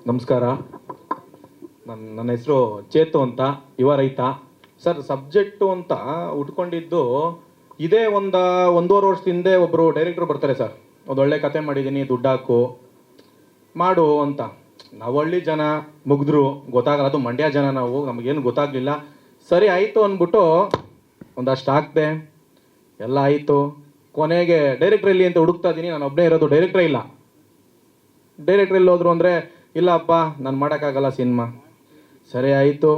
ನಮಸ್ಕಾರ. ನನ್ನ ಹೆಸರು ಚೇತು ಅಂತ, ಯುವ ರೈತ. ಸರ್, ಸಬ್ಜೆಕ್ಟು ಅಂತ ಉಟ್ಕೊಂಡಿದ್ದು ಇದೇ ಒಂದೂವರೆ ವರ್ಷದ ಹಿಂದೆ ಒಬ್ಬರು ಡೈರೆಕ್ಟ್ರು ಬರ್ತಾರೆ ಸರ್, ಒಂದು ಒಳ್ಳೆ ಕತೆ ಮಾಡಿದ್ದೀನಿ, ದುಡ್ಡು ಹಾಕು ಮಾಡು ಅಂತ. ನಾವು ಹಳ್ಳಿ ಜನ, ಮುಗಿದ್ರು ಗೊತ್ತಾಗಲ್ಲ, ಅದು ಮಂಡ್ಯ ಜನ ನಾವು, ನಮಗೇನು ಗೊತ್ತಾಗಲಿಲ್ಲ. ಸರಿ ಆಯಿತು ಅಂದ್ಬಿಟ್ಟು ಒಂದಷ್ಟು ಹಾಕ್ದೆ, ಎಲ್ಲ ಆಯಿತು. ಕೊನೆಗೆ ಡೈರೆಕ್ಟ್ರ್ ಎಲ್ಲಿ ಅಂತ ಹುಡುಕ್ತಾ ಇದ್ದೀನಿ, ನಾನು ಒಬ್ಬನೇ ಇರೋದು, ಡೈರೆಕ್ಟ್ರೇ ಇಲ್ಲ. ಡೈರೆಕ್ಟ್ರ್ ಎಲ್ಲಿ ಹೋದ್ರು ಅಂದರೆ, ಇಲ್ಲಪ್ಪ ನಾನು ಮಾಡೋಕ್ಕಾಗಲ್ಲ ಸಿನಿಮಾ. ಸರಿ ಆಯಿತು,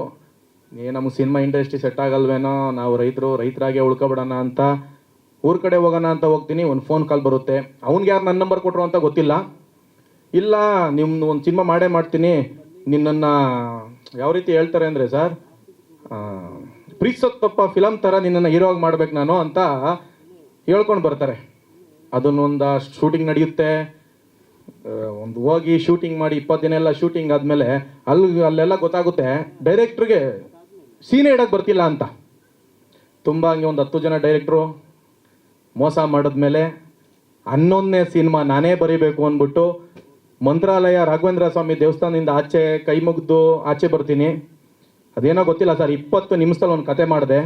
ನಮಗೆ ಸಿನಿಮಾ ಇಂಡಸ್ಟ್ರಿ ಸೆಟ್ ಆಗಲ್ವೇನೋ, ನಾವು ರೈತರಾಗೆ ಉಳ್ಕೊಬಿಡೋಣ ಅಂತ ಊರ ಕಡೆ ಹೋಗೋಣ ಅಂತ ಹೋಗ್ತೀನಿ. ಒಂದು ಫೋನ್ ಕಾಲ್ ಬರುತ್ತೆ, ಅವ್ನಿಗೆ ಯಾರು ನನ್ನ ನಂಬರ್ ಕೊಟ್ಟರು ಅಂತ ಗೊತ್ತಿಲ್ಲ. ಇಲ್ಲ, ನಿಮ್ಮದು ಒಂದು ಸಿನಿಮಾ ಮಾಡೇ ಮಾಡ್ತೀನಿ, ನಿನ್ನನ್ನು ಯಾವ ರೀತಿ ಹೇಳ್ತಾರೆ ಅಂದರೆ ಸರ್, ಪ್ರೀತ್ಸತ್ತಪ್ಪ ಫಿಲಮ್ ಥರ ನಿನ್ನನ್ನು ಹೀರೋ ಆಗಿ ಮಾಡ್ಬೇಕು ನಾನು ಅಂತ ಹೇಳ್ಕೊಂಡು ಬರ್ತಾರೆ. ಅದನ್ನೊಂದಷ್ಟು ಶೂಟಿಂಗ್ ನಡೆಯುತ್ತೆ. ಒಂದು ಹೋಗಿ ಶೂಟಿಂಗ್ ಮಾಡಿ 20 ದಿನ ಎಲ್ಲ ಶೂಟಿಂಗ್ ಆದಮೇಲೆ ಅಲ್ಲೆಲ್ಲ ಗೊತ್ತಾಗುತ್ತೆ ಡೈರೆಕ್ಟ್ರಿಗೆ ಸೀನೇ ಇಡೋಕ್ಕೆ ಬರ್ತಿಲ್ಲ ಅಂತ. ತುಂಬ ಹಂಗೆ ಒಂದು 10 ಜನ ಡೈರೆಕ್ಟ್ರು ಮೋಸ ಮಾಡಿದ್ಮೇಲೆ 11ನೇ ಸಿನಿಮಾ ನಾನೇ ಬರೀಬೇಕು ಅಂದ್ಬಿಟ್ಟು ಮಂತ್ರಾಲಯ ರಾಘವೇಂದ್ರ ಸ್ವಾಮಿ ದೇವಸ್ಥಾನದಿಂದ ಆಚೆ ಕೈ ಮುಗಿದು ಆಚೆ ಬರ್ತೀನಿ. ಅದೇನೋ ಗೊತ್ತಿಲ್ಲ ಸರ್, 20 ನಿಮಿಷದಲ್ಲಿ ಒಂದು ಕತೆ ಮಾಡಿದೆ.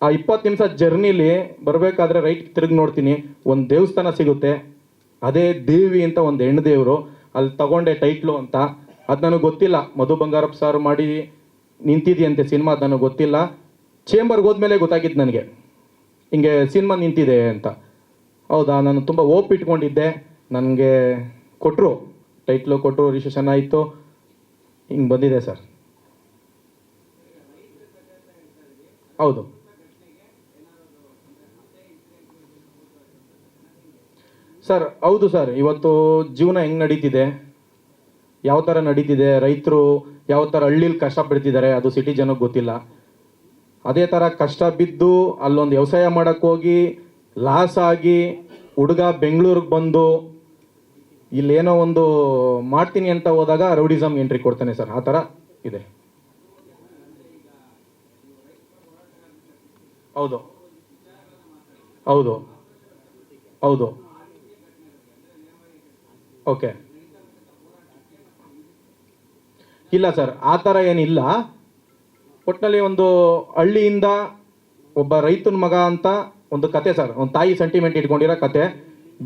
ಆ 20 ನಿಮಿಷ ಜರ್ನಿಲಿ ಬರಬೇಕಾದ್ರೆ ರೈಟ್ ತಿರುಗಿ ನೋಡ್ತೀನಿ, ಒಂದು ದೇವಸ್ಥಾನ ಸಿಗುತ್ತೆ, ಅದೇ ದೇವಿ ಅಂತ ಒಂದು ಹೆಣ್ಣು ದೇವರು. ಅಲ್ಲಿ ತಗೊಂಡೆ ಟೈಟ್ಲು ಅಂತ. ಅದು ನನಗೆ ಗೊತ್ತಿಲ್ಲ, ಮಧು ಬಂಗಾರಪ್ಪ ಸಾರು ಮಾಡಿ ನಿಂತಿದೆಯಂತೆ ಸಿನಿಮಾ, ಅದು ನನಗೆ ಗೊತ್ತಿಲ್ಲ. ಚೇಂಬರ್ಗೆ ಹೋದ್ಮೇಲೆ ಗೊತ್ತಾಗಿತ್ತು ನನಗೆ ಹಿಂಗೆ ಸಿನಿಮಾ ನಿಂತಿದೆ ಅಂತ. ಹೌದಾ, ನಾನು ತುಂಬ ಓಪ್ ಇಟ್ಕೊಂಡಿದ್ದೆ. ನನಗೆ ಕೊಟ್ಟರು, ಟೈಟ್ಲು ಕೊಟ್ಟರು, ರಿಜಿಸ್ಟ್ರೇಷನ್ ಆಯಿತು, ಹಿಂಗೆ ಬಂದಿದೆ ಸರ್. ಹೌದು ಸರ್, ಹೌದು ಸರ್. ಇವತ್ತು ಜೀವನ ಹೆಂಗೆ ನಡೀತಿದೆ, ಯಾವ ಥರ ನಡೀತಿದೆ, ರೈತರು ಯಾವ ಥರ ಹಳ್ಳಿಲಿ ಕಷ್ಟ ಪಡ್ತಿದ್ದಾರೆ, ಅದು ಸಿಟಿ ಜನಕ್ಕೆ ಗೊತ್ತಿಲ್ಲ. ಅದೇ ಥರ ಕಷ್ಟ ಬಿದ್ದು ಅಲ್ಲೊಂದು ವ್ಯವಸಾಯ ಮಾಡೋಕ್ಕೆ ಹೋಗಿ ಲಾಸ್ ಆಗಿ ಹುಡುಗ ಬೆಂಗಳೂರಿಗೆ ಬಂದು ಇಲ್ಲೇನೋ ಒಂದು ಮಾಡ್ತೀನಿ ಅಂತ ಹೋದಾಗ ರೌಡಿಸಮ್ ಎಂಟ್ರಿ ಕೊಡ್ತಾನೆ ಸರ್. ಆ ಥರ ಇದೆ. ಹೌದು ಹೌದು ಹೌದು ಓಕೆ. ಇಲ್ಲ ಸರ್, ಆ ಥರ ಏನಿಲ್ಲ. ಒಟ್ಟಿನಲ್ಲಿ ಒಂದು ಹಳ್ಳಿಯಿಂದ ಒಬ್ಬ ರೈತನ ಮಗ ಅಂತ ಒಂದು ಕತೆ ಸರ್, ಒಂದು ತಾಯಿ ಸೆಂಟಿಮೆಂಟ್ ಇಟ್ಕೊಂಡಿರೋ ಕತೆ.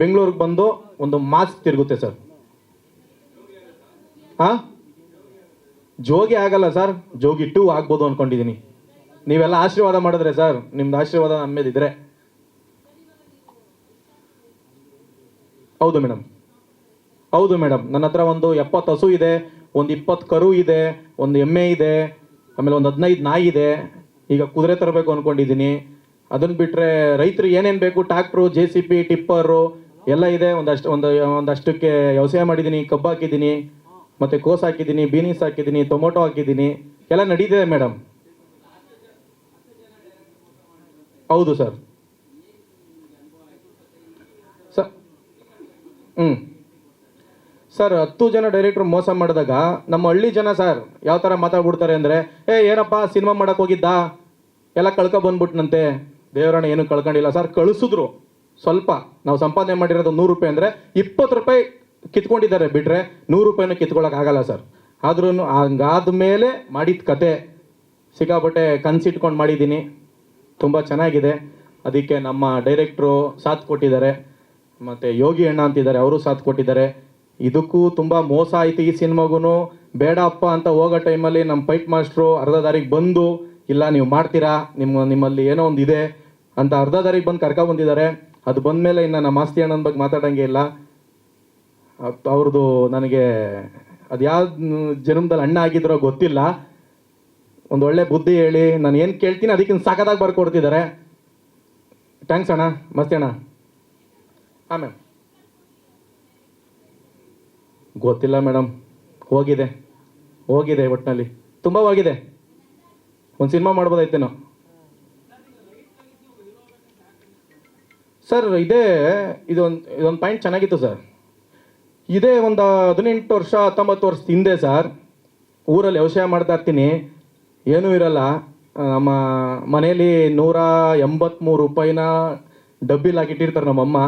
ಬೆಂಗಳೂರಿಗೆ ಬಂದು ಒಂದು ಮಾಸ್ ತಿರುಗುತ್ತೆ ಸರ್. ಹಾಂ, ಜೋಗಿ ಆಗಲ್ಲ ಸರ್, ಜೋಗಿ 2 ಆಗ್ಬೋದು ಅಂದ್ಕೊಂಡಿದ್ದೀನಿ. ನೀವೆಲ್ಲ ಆಶೀರ್ವಾದ ಮಾಡಿದ್ರೆ ಸರ್, ನಿಮ್ದು ಆಶೀರ್ವಾದ ನಮ್ಮ ಮೇಲೆ ಇದ್ರೆ. ಹೌದು ಮೇಡಮ್, ಹೌದು ಮೇಡಮ್. ನನ್ನ ಹತ್ರ ಒಂದು 70 ಹಸು ಇದೆ, ಒಂದು 20 ಕರು ಇದೆ, ಒಂದು ಎಮ್ಮೆ ಇದೆ, ಆಮೇಲೆ ಒಂದು 15 ನಾಯಿ ಇದೆ. ಈಗ ಕುದುರೆ ತರಬೇಕು ಅಂದ್ಕೊಂಡಿದ್ದೀನಿ. ಅದನ್ನು ಬಿಟ್ಟರೆ ರೈತರು ಏನೇನು ಬೇಕು, ಟ್ಯಾಕ್ಟ್ರು, JCB, ಟಿಪ್ಪರು ಎಲ್ಲ ಇದೆ. ಒಂದಷ್ಟಕ್ಕೆ ವ್ಯವಸಾಯ ಮಾಡಿದ್ದೀನಿ. ಕಬ್ಬು ಹಾಕಿದ್ದೀನಿ, ಮತ್ತು ಕೋಸು ಹಾಕಿದ್ದೀನಿ, ಬೀನೀಸ್ ಹಾಕಿದ್ದೀನಿ, ಟೊಮೊಟೊ ಹಾಕಿದ್ದೀನಿ, ಎಲ್ಲ ನಡೀತಿದೆ ಮೇಡಮ್. ಹೌದು ಸರ್. ಸರ್ 10 ಜನ ಡೈರೆಕ್ಟ್ರು ಮೋಸ ಮಾಡಿದಾಗ ನಮ್ಮ ಹಳ್ಳಿ ಜನ ಸರ್ ಯಾವ ಥರ ಮಾತಾಡ್ಬಿಡ್ತಾರೆ ಅಂದರೆ, ಏನಪ್ಪ ಸಿನಿಮಾ ಮಾಡೋಕೆ ಹೋಗಿದ್ದ, ಎಲ್ಲ ಬಂದ್ಬಿಟ್ನಂತೆ. ದೇವರಣ್ಣ ಏನು ಕಳ್ಕೊಂಡಿಲ್ಲ ಸರ್, ಕಳಿಸಿದ್ರು ಸ್ವಲ್ಪ. ನಾವು ಸಂಪಾದನೆ ಮಾಡಿರೋದು 100 ರೂಪಾಯಿ ಅಂದರೆ 20 ರೂಪಾಯಿ ಕಿತ್ಕೊಂಡಿದ್ದಾರೆ, ಬಿಟ್ಟರೆ 100 ರೂಪಾಯಿನೂ ಕಿತ್ಕೊಳ್ಳೋಕ್ಕಾಗಲ್ಲ ಸರ್. ಆದ್ರೂ ಹಂಗಾದ ಮೇಲೆ ಮಾಡಿದ ಕತೆ ಸಿಕ್ಕಾಪಟ್ಟೆ ಕನಸಿಟ್ಕೊಂಡು ಮಾಡಿದ್ದೀನಿ. ತುಂಬ ಚೆನ್ನಾಗಿದೆ. ಅದಕ್ಕೆ ನಮ್ಮ ಡೈರೆಕ್ಟ್ರು ಸಾಥ್ ಕೊಟ್ಟಿದ್ದಾರೆ, ಮತ್ತು ಯೋಗಿ ಅಣ್ಣ ಅಂತಿದ್ದಾರೆ, ಅವರು ಸಾಥ್ ಕೊಟ್ಟಿದ್ದಾರೆ. ಇದಕ್ಕೂ ತುಂಬ ಮೋಸ ಆಯಿತು ಈ ಸಿನಿಮಾಗೂ. ಬೇಡಪ್ಪ ಅಂತ ಹೋಗೋ ಟೈಮಲ್ಲಿ ನಮ್ಮ ಫೈಟ್ ಮಾಸ್ಟ್ರು ಅರ್ಧ ದಾರಿಗೆ ಬಂದು, ಇಲ್ಲ ನೀವು ಮಾಡ್ತೀರಾ, ನಿಮ್ಮಲ್ಲಿ ಏನೋ ಒಂದು ಇದೆ ಅಂತ ಅರ್ಧ ದಾರಿಗೆ ಬಂದು ಕರ್ಕೊಬಂದಿದ್ದಾರೆ. ಅದು ಬಂದಮೇಲೆ ಇನ್ನು ನಮ್ಮ ಮಾಸ್ತಿ ಅಣ್ಣನ ಬಗ್ಗೆ ಮಾತಾಡೋಂಗೆ ಇಲ್ಲ. ಅವ್ರದ್ದು ನನಗೆ ಅದು ಯಾವ ಜನ್ಮದಲ್ಲಿ ಅಣ್ಣ ಆಗಿದ್ರೋ ಗೊತ್ತಿಲ್ಲ. ಒಂದು ಒಳ್ಳೆ ಬುದ್ಧಿ ಹೇಳಿ ನಾನು ಏನು ಕೇಳ್ತೀನಿ ಅದಕ್ಕಿಂತ ಸಾಕಾದಾಗ ಬರ್ಕೊಡ್ತಿದ್ದಾರೆ. ಥ್ಯಾಂಕ್ಸ್ ಅಣ್ಣ, ಮಸ್ತಿ ಅಣ್ಣ. ಹಾಂ ಮ್ಯಾಮ್. ಗೊತ್ತಿಲ್ಲ ಮೇಡಮ್, ಹೋಗಿದೆ ಒಟ್ಟಿನಲ್ಲಿ ತುಂಬ ಹೋಗಿದೆ. ಒಂದು ಸಿನಿಮಾ ಮಾಡ್ಬೋದಾಯ್ತೇನೋ ಸರ್. ಇದೊಂದು ಪಾಯಿಂಟ್ ಚೆನ್ನಾಗಿತ್ತು ಸರ್. ಇದೇ ಒಂದು 18 ವರ್ಷ 19 ವರ್ಷದ ಹಿಂದೆ ಸರ್, ಊರಲ್ಲಿ ವ್ಯವಸಾಯ ಮಾಡ್ತಾ ಇರ್ತೀನಿ, ಏನೂ ಇರಲ್ಲ. ನಮ್ಮ ಮನೇಲಿ 183 ರೂಪಾಯಿನ ಡಬ್ಬಿಲಿ ಹಾಕಿಟ್ಟಿರ್ತಾರೆ ನಮ್ಮಮ್ಮ.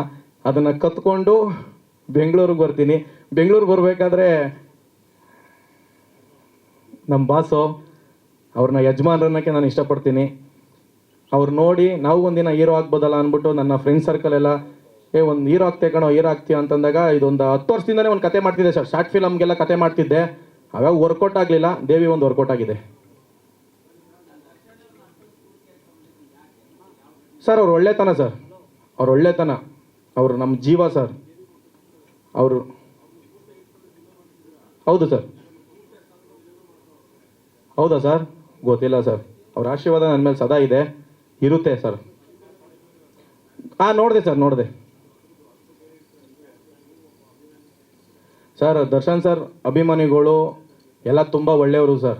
ಅದನ್ನು ಕತ್ಕೊಂಡು ಬೆಂಗಳೂರಿಗೆ ಬರ್ತೀನಿ. ಬೆಂಗಳೂರಿಗೆ ಬರಬೇಕಾದ್ರೆ ನಮ್ಮ ಬಾಸು, ಅವ್ರನ್ನ ಯಜಮಾನ್ರನ್ನಕ್ಕೆ ನಾನು ಇಷ್ಟಪಡ್ತೀನಿ. ಅವ್ರು ನೋಡಿ ನಾವು ಒಂದಿನ ಹೀರೋ ಆಗ್ಬೋದಲ್ಲ ಅಂದ್ಬಿಟ್ಟು ನನ್ನ ಫ್ರೆಂಡ್ ಸರ್ಕಲ್ ಎಲ್ಲ ಒಂದು ಹೀರೋ ಆಗ್ತೇ ಕಣೋ, ಹೀರೋ ಆಗ್ತೀಯ ಅಂತಂದಾಗ ಇದೊಂದು 10 ವರ್ಷದಿಂದನೇ ಒಂದು ಕತೆ ಮಾಡ್ತಿದ್ದೆ ಸರ್. ಶಾರ್ಟ್ ಫಿಲಮ್ಗೆಲ್ಲ ಕತೆ ಮಾಡ್ತಿದ್ದೆ. ಅವಾಗ ವರ್ಕೌಟ್ ಆಗಲಿಲ್ಲ. ದೇವಿ ಒಂದು ವರ್ಕೌಟ್ ಆಗಿದೆ ಸರ್. ಅವ್ರು ಒಳ್ಳೆತನ ಸರ್, ಅವ್ರು ಒಳ್ಳೆತನ, ಅವರು ನಮ್ಮ ಜೀವ ಸರ್. ಅವರು ಹೌದು ಸರ್. ಹೌದಾ ಸರ್? ಗೊತ್ತಿಲ್ಲ ಸರ್. ಅವ್ರ ಆಶೀರ್ವಾದ ನನ್ನ ಮೇಲೆ ಸದಾ ಇದೆ, ಇರುತ್ತೆ ಸರ್. ನೋಡಿದೆ ಸರ್, ನೋಡಿದೆ ಸರ್. ದರ್ಶನ್ ಸರ್ ಅಭಿಮಾನಿಗಳು ಎಲ್ಲ ತುಂಬ ಒಳ್ಳೆಯವರು ಸರ್.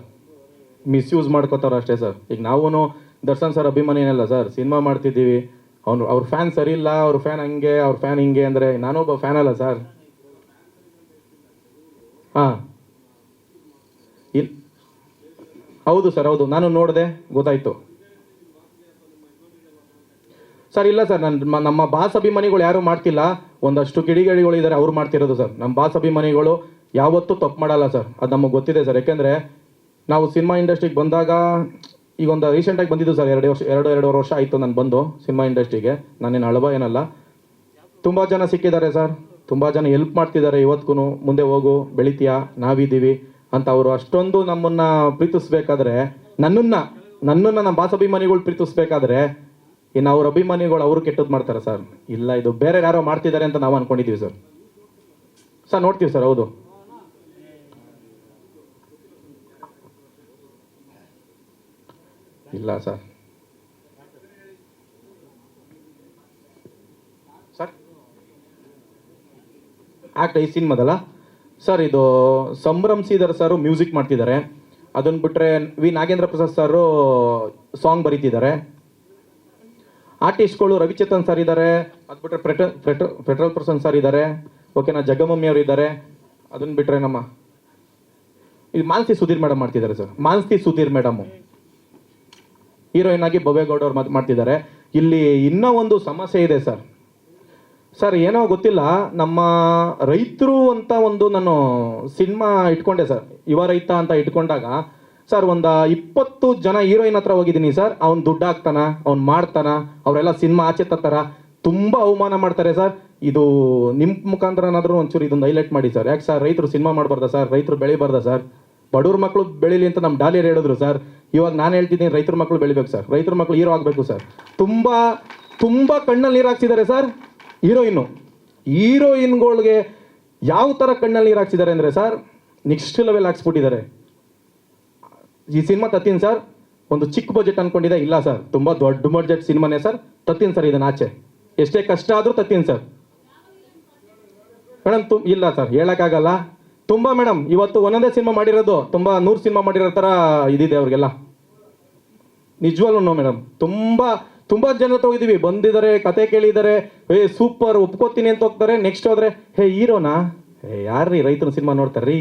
ಮಿಸ್ಯೂಸ್ ಮಾಡ್ಕೋತಾರೆ ಅಷ್ಟೇ ಸರ್. ಈಗ ನಾವು ದರ್ಶನ್ ಸರ್ ಅಭಿಮಾನಿನಲ್ಲ ಸರ್, ಸಿನಿಮಾ ಮಾಡ್ತಿದ್ದೀವಿ. ಅವ್ರ ಫ್ಯಾನ್ ಸರಿ ಇಲ್ಲ, ಅವ್ರ ಫ್ಯಾನ್ ಹಂಗೆ, ಅವ್ರ ಫ್ಯಾನ್ ಹಿಂಗೆ ಅಂದರೆ ನಾನೊಬ್ಬ ಫ್ಯಾನ್ ಅಲ್ಲ ಸರ್. ಹಾಂ, ಹೌದು ಸರ್, ಹೌದು. ನಾನು ನೋಡಿದೆ, ಗೊತ್ತಾಯಿತು ಸರ್. ಇಲ್ಲ ಸರ್, ನಮ್ಮ ಬಾಸ್ ಅಭಿಮಾನಿಗಳು ಯಾರೂ ಮಾಡ್ತಿಲ್ಲ. ಒಂದಷ್ಟು ಕಿಡಿಗೇಡಿಗಳು ಇದ್ದಾರೆ, ಅವ್ರು ಮಾಡ್ತಿರೋದು ಸರ್. ನಮ್ಮ ಬಾಸ್ ಅಭಿಮಾನಿಗಳು ಯಾವತ್ತೂ ತಪ್ಪು ಮಾಡಲ್ಲ ಸರ್, ಅದು ನಮಗೆ ಗೊತ್ತಿದೆ ಸರ್. ಯಾಕೆಂದರೆ ನಾವು ಸಿನಿಮಾ ಇಂಡಸ್ಟ್ರಿಗೆ ಬಂದಾಗ, ಈಗ ಒಂದು ರೀಸೆಂಟಾಗಿ ಬಂದಿದ್ದು ಸರ್, ಎರಡೂವರೆ ವರ್ಷ ಆಯಿತು ನಾನು ಬಂದು ಸಿನಿಮಾ ಇಂಡಸ್ಟ್ರಿಗೆ. ನಾನೇನು ಅಳಬ ಏನಲ್ಲ. ತುಂಬ ಜನ ಸಿಕ್ಕಿದ್ದಾರೆ ಸರ್, ತುಂಬ ಜನ ಹೆಲ್ಪ್ ಮಾಡ್ತಿದ್ದಾರೆ. ಇವತ್ತಿಗೂ ಮುಂದೆ ಹೋಗು, ಬೆಳಿತೀಯಾ, ನಾವಿದ್ದೀವಿ ಅಂತ ಅವರು ಅಷ್ಟೊಂದು ನಮ್ಮನ್ನು ಪ್ರೀತಿಸ್ಬೇಕಾದ್ರೆ, ನನ್ನನ್ನು ನಮ್ಮ ಬಾಸ್ ಅಭಿಮಾನಿಗಳು ಪ್ರೀತಿಸ್ಬೇಕಾದ್ರೆ, ಇನ್ನು ಅವ್ರ ಅಭಿಮಾನಿಗಳು ಅವರು ಕೆಟ್ಟದ್ದು ಮಾಡ್ತಾರೆ ಸರ್. ಇಲ್ಲ, ಇದು ಬೇರೆ ಯಾರೋ ಮಾಡ್ತಿದ್ದಾರೆ ಅಂತ ನಾವು ಅಂದ್ಕೊಂಡಿದ್ದೀವಿ ಸರ್. ನೋಡ್ತೀವಿ ಸರ್. ಹೌದು ಇಲ್ಲ ಸರ್. ಆಕ್ಟ್ ಈ ಸಿನಿಮಾದಲ್ಲ ಸರ್, ಇದು ಸಂಭ್ರಮ್ ಶ್ರೀಧರ್ ಸರ್ ಮ್ಯೂಸಿಕ್ ಮಾಡ್ತಿದ್ದಾರೆ. ಅದನ್ನು ಬಿಟ್ಟರೆ V Nagendra Prasad sir song ಬರೀತಿದ್ದಾರೆ. ಆರ್ಟಿಸ್ಟ್ಗಳು ರವಿಚೇತನ್ ಸರ್ ಇದ್ದಾರೆ. ಅದು ಬಿಟ್ಟರೆ ಪೆಟ್ರೋಲ್ ಪರ್ಸನ್ ಸರ್ ಇದ್ದಾರೆ. ಓಕೆನಾ, ಜಗಮಮ್ಮಿ ಅವರು ಇದ್ದಾರೆ. ಅದನ್ನು ಬಿಟ್ಟರೆ ನಮ್ಮ ಇದು ಮಾನಸಿ ಸುಧೀರ್ ಮೇಡಮ್ ಮಾಡ್ತಿದ್ದಾರೆ sir. Manasi Sudhir madam heroine ಆಗಿ ಭವ್ಯಗೌಡ ಅವ್ರು ಮಾಡ್ತಿದ್ದಾರೆ. ಇಲ್ಲಿ ಇನ್ನೂ ಒಂದು ಸಮಸ್ಯೆ ಇದೆ ಸರ್. ಏನೋ ಗೊತ್ತಿಲ್ಲ, ನಮ್ಮ ರೈತರು ಅಂತ ಒಂದು ನಾನು ಸಿನಿಮಾ ಇಟ್ಕೊಂಡೆ ಸರ್, ಯುವ ರೈತ ಅಂತ ಇಟ್ಕೊಂಡಾಗ ಸರ್, ಒಂದು 20 ಜನ ಹೀರೋಯಿನ್ ಹತ್ರ ಹೋಗಿದ್ದೀನಿ ಸರ್. ಅವ್ನು ದುಡ್ಡು ಹಾಕ್ತಾನ, ಅವ್ನು ಮಾಡ್ತಾನ, ಅವರೆಲ್ಲ ಸಿನಿಮಾ ಆಚೆ ತತ್ತಾರ, ತುಂಬ ಅವಮಾನ ಮಾಡ್ತಾರೆ ಸರ್. ಇದು ನಿಮ್ಮ ಮುಖಾಂತರ ಏನಾದರೂ ಒಂಚೂರು ಇದೊಂದು ಹೈಲೈಟ್ ಮಾಡಿ ಸರ್. ಯಾಕೆ ಸರ್, ರೈತರು ಸಿನಿಮಾ ಮಾಡಬಾರ್ದಾ ಸರ್? ರೈತರು ಬೆಳಿಬಾರ್ದಾ ಸರ್? ಬಡವ್ರ ಮಕ್ಕಳು ಬೆಳೀಲಿ ಅಂತ ನಮ್ಮ ಡಾಲಿಯರ್ ಹೇಳಿದ್ರು ಸರ್. ಇವಾಗ ನಾನು ಹೇಳ್ತಿದ್ದೀನಿ, ರೈತರ ಮಕ್ಕಳು ಬೆಳಿಬೇಕು ಸರ್. ರೈತರ ಮಕ್ಕಳು ಹೀರೋ ಆಗಬೇಕು ಸರ್. ತುಂಬ ಕಣ್ಣಲ್ಲಿ ನೀರು ಹಾಕ್ಸಿದ್ದಾರೆ ಸರ್ ಹೀರೋಯಿನ್ಗಳಿಗೆ. ಯಾವ ಥರ ಕಣ್ಣಲ್ಲಿ ನೀರು ಹಾಕ್ಸಿದ್ದಾರೆ ಅಂದರೆ ಸರ್, ನೆಕ್ಸ್ಟ್ ಲೆವೆಲ್ ಹಾಕ್ಸ್ಬಿಟ್ಟಿದ್ದಾರೆ. ಈ ಸಿನಿಮಾ ತತ್ತೀನಿ ಸರ್, ಒಂದು ಚಿಕ್ಕ ಬಜೆಟ್ ಅನ್ಕೊಂಡಿದೆ. ಇಲ್ಲ ಸರ್, ತುಂಬ ದೊಡ್ಡ ಬಜೆಟ್ ಸಿನಿಮಾನೇ ಸರ್. ತತ್ತೀನಿ ಸರ್, ಇದನ್ನ ಆಚೆ ಎಷ್ಟೇ ಕಷ್ಟ ಆದರೂ ತತ್ತೀನಿ ಸರ್. ಮೇಡಮ್ ಇಲ್ಲ ಸರ್, ಹೇಳೋಕ್ಕಾಗಲ್ಲ. ತುಂಬ ಮೇಡಮ್, ಇವತ್ತು ಒಂದೊಂದೇ ಸಿನಿಮಾ ಮಾಡಿರೋದು ತುಂಬ 100 ಸಿನಿಮಾ ಮಾಡಿರೋ ಥರ ಇದಿದೆ ಅವ್ರಿಗೆಲ್ಲ. ನಿಜವಾಗ್ಲೂ ಮೇಡಮ್, ತುಂಬ ಜನ ಹತ್ರ ಹೋಗಿದ್ದೀವಿ, ಬಂದಿದ್ದಾರೆ, ಕತೆ ಕೇಳಿದ್ದಾರೆ, ಸೂಪರ್ ಒಪ್ಕೋತೀನಿ ಅಂತ ಹೋಗ್ತಾರೆ. ನೆಕ್ಸ್ಟ್ ಹೋದ್ರೆ ಹೀರೋನಾ, ಯಾರ್ರೀ ರೈತನ ಸಿನಿಮಾ ನೋಡ್ತಾರ್ರೀ,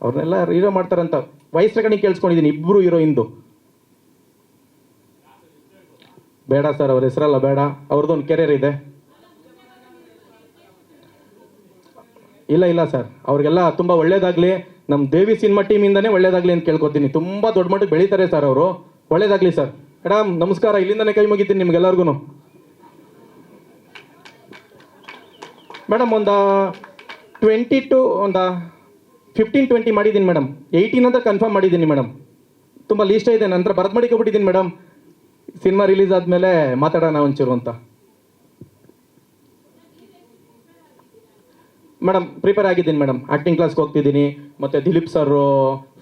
ಅವ್ರನ್ನೆಲ್ಲ ಹೀರೋ ಮಾಡ್ತಾರಂತ ವಾಯ್ಸ್ ರೆಕಾರ್ಡಿಂಗ್ ಕೇಳಿಸ್ಕೊಂಡಿದ್ದೀನಿ. 2 ಹೀರೋಯಿನ್ದು. ಬೇಡ ಸರ್, ಅವ್ರ ಹೆಸರಲ್ಲ ಬೇಡ. ಅವ್ರದ್ದೊಂದು ಕೆರಿಯರ್ ಇದೆ. ಇಲ್ಲ ಸರ್, ಅವ್ರಿಗೆಲ್ಲ ತುಂಬ ಒಳ್ಳೇದಾಗಲಿ. ನಮ್ಮ ದೇವಿ ಸಿನಿಮಾ ಟೀಮಿಂದನೇ ಒಳ್ಳೇದಾಗಲಿ ಅಂತ ಕೇಳ್ಕೊತೀನಿ. ತುಂಬ ದೊಡ್ಡ ಮಟ್ಟಿಗೆ ಬೆಳೀತಾರೆ ಸರ್ ಅವರು. ಒಳ್ಳೇದಾಗಲಿ ಸರ್. ಮೇಡಮ್ ನಮಸ್ಕಾರ, ಇಲ್ಲಿಂದನೇ ಕೈ ಮುಗಿತೀನಿ ನಿಮ್ಗೆಲ್ಲರಿಗೂ. ಮೇಡಮ್ ಒಂದು 15-20 ಮಾಡಿದ್ದೀನಿ ಮೇಡಮ್. 18 ಅಂತ ಕನ್ಫರ್ಮ್ ಮಾಡಿದ್ದೀನಿ ಮೇಡಮ್. ತುಂಬ ಲೀಸ್ಟ್ ಇದೆ, ನಂತರ ಬರದ್ ಮಾಡಿಕೊಬಿಟ್ಟಿದ್ದೀನಿ ಮೇಡಮ್. ಸಿನಿಮಾ ರಿಲೀಸ್ ಆದಮೇಲೆ ಮಾತಾಡೋಣ ಒಂಚೂರು ಅಂತ ಮೇಡಮ್. ಪ್ರಿಪೇರ್ ಆಗಿದ್ದೀನಿ ಮೇಡಮ್. ಆ್ಯಕ್ಟಿಂಗ್ ಕ್ಲಾಸ್ಗೆ ಹೋಗ್ತಿದ್ದೀನಿ. ಮತ್ತು ದಿಲೀಪ್ ಸರ್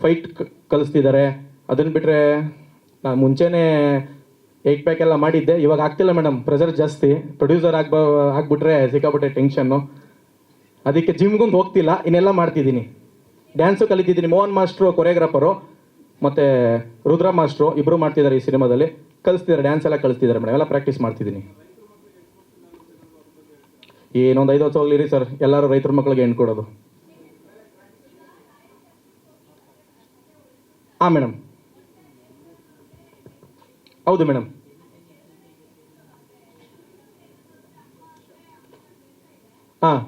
ಫೈಟ್ ಕಲಿಸ್ತಿದ್ದಾರೆ. ಅದನ್ನು ಬಿಟ್ಟರೆ ನಾನು ಮುಂಚೆನೇ 8 ಪ್ಯಾಕ್ ಎಲ್ಲ ಮಾಡಿದ್ದೆ. ಇವಾಗ ಆಗ್ತಿಲ್ಲ ಮೇಡಮ್, ಪ್ರೆಷರ್ ಜಾಸ್ತಿ. ಪ್ರೊಡ್ಯೂಸರ್ ಆಗ್ಬಿಟ್ರೆ ಸಿಕ್ಕಾಬಿಟ್ಟೆ ಟೆನ್ಷನ್ನು. ಅದಕ್ಕೆ ಜಿಮ್ಗೊಂದು ಹೋಗ್ತಿಲ್ಲ, ಇನ್ನೆಲ್ಲ ಮಾಡ್ತಿದ್ದೀನಿ. ಡ್ಯಾನ್ಸು ಕಲಿತಿದ್ದೀನಿ. ಮೋಹನ್ ಮಾಸ್ಟ್ರು ಕೊರಿಯೋಗ್ರಾಫರು ಮತ್ತು ರುದ್ರ ಮಾಸ್ಟ್ರು ಇಬ್ಬರು ಮಾಡ್ತಿದ್ದಾರೆ ಈ ಸಿನಿಮಾದಲ್ಲಿ. ಕಲಿಸ್ತಿದ್ದಾರೆ, ಡ್ಯಾನ್ಸ್ ಎಲ್ಲ ಕಲಿಸ್ತಿದ್ದಾರೆ ಮೇಡಮ್. ಎಲ್ಲ ಪ್ರಾಕ್ಟೀಸ್ ಮಾಡ್ತಿದ್ದೀನಿ. ಏನೊಂದು 5 ವರ್ಷ ಹೋಗ್ಲಿರಿ ಸರ್, ಎಲ್ಲರೂ ರೈತರ ಮಕ್ಕಳಿಗೆ ಹೆಣ್ಣು ಕೊಡೋದು. ಹಾಂ ಮೇಡಮ್, ಹೌದು ಮೇಡಮ್. ಹಾಂ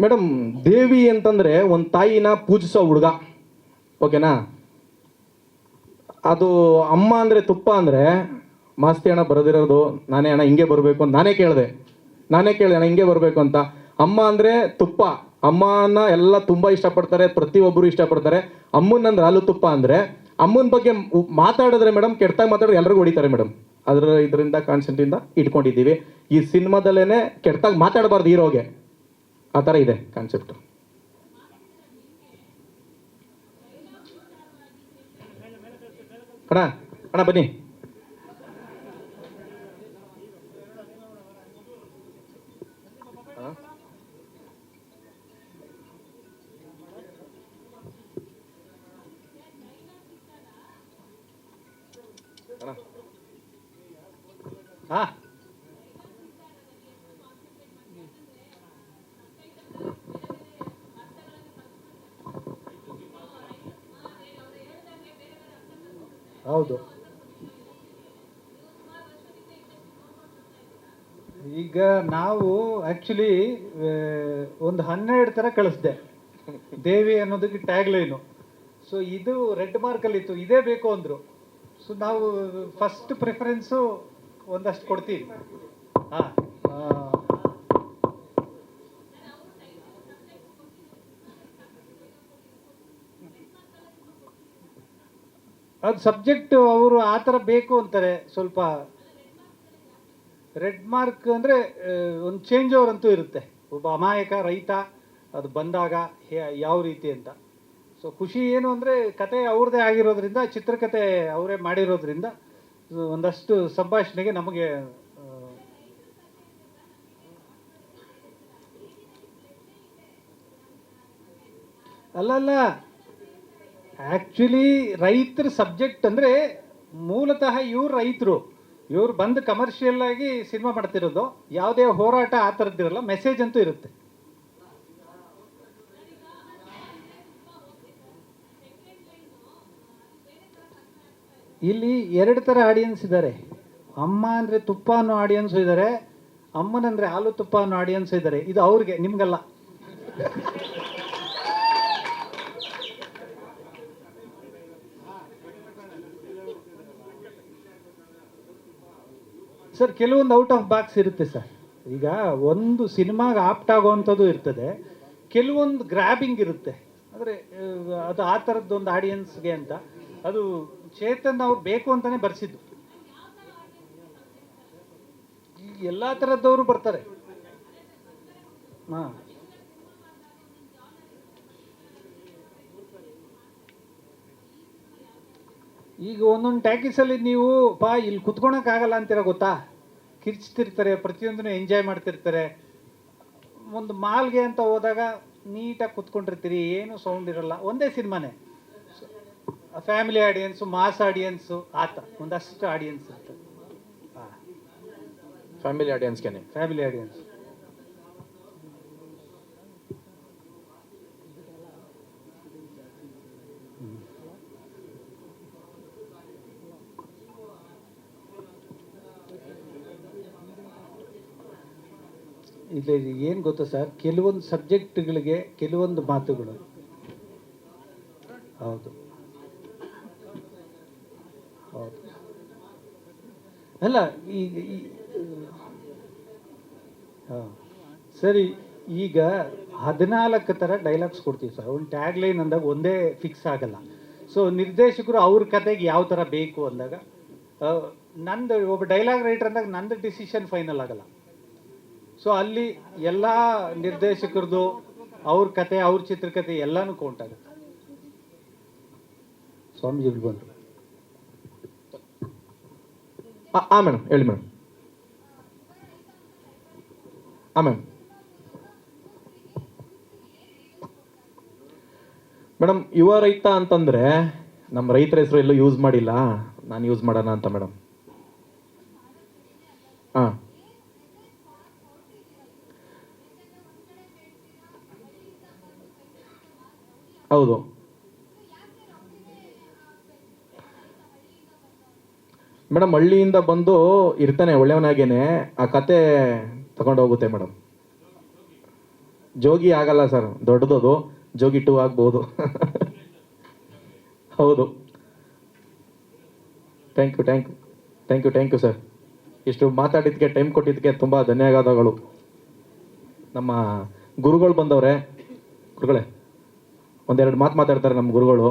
ಮೇಡಮ್, ದೇವಿ ಅಂತಂದರೆ ಒಂದು ತಾಯಿನ ಪೂಜಿಸೋ ಹುಡುಗ, ಓಕೆನಾ? ಅದು ಅಮ್ಮ ಅಂದರೆ ತುಪ್ಪ ಅಂದರೆ ಮಾಸ್ತಿ ಅಣ್ಣ ಬರೋದಿರೋದು ನಾನೇ ಅಣ್ಣ ಹಿಂಗೆ ಬರಬೇಕು ಅಂತ ನಾನೇ ಕೇಳಿದೆ ಅಣ್ಣ ಹಿಂಗೆ ಬರಬೇಕು ಅಂತ. ಅಮ್ಮ ಅಂದರೆ ತುಪ್ಪ, ಅಮ್ಮನ ಎಲ್ಲ ತುಂಬ ಇಷ್ಟಪಡ್ತಾರೆ, ಪ್ರತಿಯೊಬ್ಬರು ಇಷ್ಟಪಡ್ತಾರೆ. ಅಮ್ಮನಂದ್ರೆ ಹಾಲು ತುಪ್ಪ ಅಂದರೆ ಅಮ್ಮನ ಬಗ್ಗೆ ಮಾತಾಡಿದ್ರೆ ಮೇಡಮ್, ಕೆಟ್ಟಾಗಿ ಮಾತಾಡಿದ್ರೆ ಎಲ್ಲರಿಗೂ ಹೊಡಿತಾರೆ ಮೇಡಮ್. ಇದರಿಂದ ಕಾನ್ಸೆಪ್ಟಿಂದ ಇಟ್ಕೊಂಡಿದ್ದೀವಿ. ಈ ಸಿನಿಮಾದಲ್ಲೇ ಕೆಟ್ಟಾಗಿ ಮಾತಾಡಬಾರ್ದು ಹೀರೋಗೆ, ಆ ಥರ ಇದೆ ಕಾನ್ಸೆಪ್ಟು. ಅಣ್ಣ ಅಣ್ಣ ಬನ್ನಿ. ಹಾಂ, ಹೌದು. ಈಗ ನಾವು ಆ್ಯಕ್ಚುಲಿ ಒಂದು 12 ಥರ ಕಳಿಸ್ದೆ ದೇವಿ ಅನ್ನೋದಕ್ಕೆ ಟ್ಯಾಗ್ ಲೈನು. ಸೊ ಇದು ರೆಡ್ ಮಾರ್ಕಲ್ಲಿತ್ತು, ಇದೇ ಬೇಕು ಅಂದರು. ಸೊ ನಾವು ಫಸ್ಟ್ ಪ್ರಿಫರೆನ್ಸು ಒಂದಷ್ಟು ಕೊಡ್ತೀವಿ. ಹಾಂ, ಅದು ಸಬ್ಜೆಕ್ಟ್ ಅವರು ಆ ಥರ ಬೇಕು ಅಂತಾರೆ. ಸ್ವಲ್ಪ ರೆಡ್ ಮಾರ್ಕ್ ಅಂದರೆ ಒಂದು ಚೇಂಜ್ ಓವರ್ ಅಂತೂ ಇರುತ್ತೆ. ಒಬ್ಬ ಅಮಾಯಕ ರೈತ ಅದು ಬಂದಾಗ ಯಾವ ರೀತಿ ಅಂತ. ಸೊ ಖುಷಿ ಏನು ಅಂದರೆ ಕತೆ ಅವ್ರದ್ದೇ ಆಗಿರೋದ್ರಿಂದ, ಚಿತ್ರಕಥೆ ಅವರೇ ಮಾಡಿರೋದ್ರಿಂದ ಒಂದಷ್ಟು ಸಂಭಾಷಣೆಗೆ ನಮಗೆ ಅಲ್ಲಲ್ಲ, ಆ್ಯಕ್ಚುಲಿ ರೈತರ ಸಬ್ಜೆಕ್ಟ್ ಅಂದರೆ ಮೂಲತಃ ಇವ್ರು ರೈತರು, ಇವ್ರು ಬಂದು ಕಮರ್ಷಿಯಲ್ ಆಗಿ ಸಿನಿಮಾ ಮಾಡ್ತಿರೋದು. ಯಾವುದೇ ಹೋರಾಟ ಆ ಥರದ್ದಿರಲ್ಲ, ಮೆಸೇಜ್ ಅಂತೂ ಇರುತ್ತೆ. ಇಲ್ಲಿ 2 ಥರ ಆಡಿಯನ್ಸ್ ಇದ್ದಾರೆ. ಅಮ್ಮ ಅಂದರೆ ತುಪ್ಪ ಅನ್ನೋ ಆಡಿಯನ್ಸು ಇದ್ದಾರೆ, ಅಮ್ಮನಂದರೆ ಹಾಲು ತುಪ್ಪ ಅನ್ನೋ ಆಡಿಯನ್ಸ್ ಇದ್ದಾರೆ. ಇದು ಅವ್ರಿಗೆ, ನಿಮ್ಗಲ್ಲ. ಸರ್, ಕೆಲವೊಂದು ಔಟ್ ಆಫ್ ಬಾಕ್ಸ್ ಇರುತ್ತೆ ಸರ್. ಈಗ ಒಂದು ಸಿನಿಮಾಗೆ ಆಪ್ಟ್ ಆಗೋವಂಥದ್ದು ಇರ್ತದೆ, ಕೆಲವೊಂದು ಗ್ರ್ಯಾಬಿಂಗ್ ಇರುತ್ತೆ. ಅಂದರೆ ಅದು ಆ ಥರದ್ದೊಂದು ಆಡಿಯನ್ಸ್ಗೆ ಅಂತ. ಅದು ಚೇತನ್ ಅವ್ರು ಬೇಕು ಅಂತಲೇ ಬರ್ಸಿದ್ದು. ಎಲ್ಲ ಥರದ್ದವರು ಬರ್ತಾರೆ. ಹಾಂ, ಈಗ ಒಂದೊಂದು ಟ್ಯಾಕಿಸಲ್ಲಿ ನೀವು ಇಲ್ಲಿ ಕುತ್ಕೊಳಕ್ಕಾಗಲ್ಲ ಅಂತೀರ ಗೊತ್ತಾ? ಕಿರ್ಚ್ತಿರ್ತಾರೆ, ಪ್ರತಿಯೊಂದನ್ನು ಎಂಜಾಯ್ ಮಾಡ್ತಿರ್ತಾರೆ. ಒಂದು ಮಾಲ್ಗೆ ಅಂತ ಹೋದಾಗ ನೀಟಾಗಿ ಕುತ್ಕೊಂಡಿರ್ತೀರಿ, ಏನು ಸೌಂಡ್ ಇರಲ್ಲ. ಒಂದೇ ಸಿನಿಮಾನೇ, ಫ್ಯಾಮಿಲಿ ಆಡಿಯನ್ಸು, ಮಾಸ್ ಆಡಿಯನ್ಸು, ಆ ಥರ ಒಂದಷ್ಟು ಆಡಿಯನ್ಸ್ ಇರ್ತದೆ. ಹಾಂ, ಫ್ಯಾಮಿಲಿ ಆಡಿಯನ್ಸ್ಗೆ, ಫ್ಯಾಮಿಲಿ ಆಡಿಯನ್ಸ್. ಇಲ್ಲ, ಏನು ಗೊತ್ತಾ ಸರ್, ಕೆಲವೊಂದು ಸಬ್ಜೆಕ್ಟ್ಗಳಿಗೆ ಕೆಲವೊಂದು ಮಾತುಗಳು. ಹೌದು ಹೌದು. ಅಲ್ಲ, ಈಗ ಹಾಂ ಸರಿ, ಈಗ 14 ಥರ ಡೈಲಾಗ್ಸ್ ಕೊಡ್ತೀವಿ ಸರ್. ಒಂದು ಟ್ಯಾಗ್ ಲೈನ್ ಅಂದಾಗ ಒಂದೇ ಫಿಕ್ಸ್ ಆಗಲ್ಲ. ಸೊ ನಿರ್ದೇಶಕರು ಅವ್ರ ಕತೆಗೆ ಯಾವ ಥರ ಬೇಕು ಅಂದಾಗ, ನಂದು ಒಬ್ಬ ಡೈಲಾಗ್ ರೈಟರ್ ಅಂದಾಗ ನಂದು ಡಿಸಿಷನ್ ಫೈನಲ್ ಆಗಲ್ಲ. ಸೊ ಅಲ್ಲಿ ಎಲ್ಲ ನಿರ್ದೇಶಕರದು, ಅವ್ರ ಕತೆ, ಅವ್ರ ಚಿತ್ರಕಥೆ ಎಲ್ಲನೂ ಕೌಂಟ್ ಆಗುತ್ತೆ. ಸ್ವಾಮೀಜಿಗಳು ಬಂದರು. ಹಾಂ ಮೇಡಮ್, ಹೇಳಿ ಮೇಡಮ್. ಹಾಂ ಮೇಡಮ್, ಯುವ ರೈತ ಅಂತಂದರೆ ನಮ್ಮ ರೈತರ ಹೆಸರು ಎಲ್ಲೂ ಯೂಸ್ ಮಾಡಿಲ್ಲ, ನಾನು ಯೂಸ್ ಮಾಡೋಣ ಅಂತ ಮೇಡಮ್. ಹಾಂ, ಹೌದು ಮೇಡಮ್. ಹಳ್ಳಿಯಿಂದ ಬಂದು ಇರ್ತಾನೆ ಒಳ್ಳೆಯವನಾಗೇನೆ, ಆ ಕತೆ ತಗೊಂಡು ಹೋಗುತ್ತೆ ಮೇಡಮ್. ಜೋಗಿ ಆಗಲ್ಲ ಸರ್, ದೊಡ್ಡದದು. ಜೋಗಿ 2 ಆಗ್ಬೋದು. ಹೌದು. Thank you sir. ಇಷ್ಟು ಮಾತಾಡಿದ್ದಕ್ಕೆ, ಟೈಮ್ ಕೊಟ್ಟಿದ್ದಕ್ಕೆ ತುಂಬ ಧನ್ಯವಾದಗಳು. ನಮ್ಮ ಗುರುಗಳು ಬಂದವ್ರೆ. ಗುರುಗಳೇ, ಒಂದೆರಡು ಮಾತು ಮಾತಾಡ್ತಾರೆ ನಮ್ಮ ಗುರುಗಳು.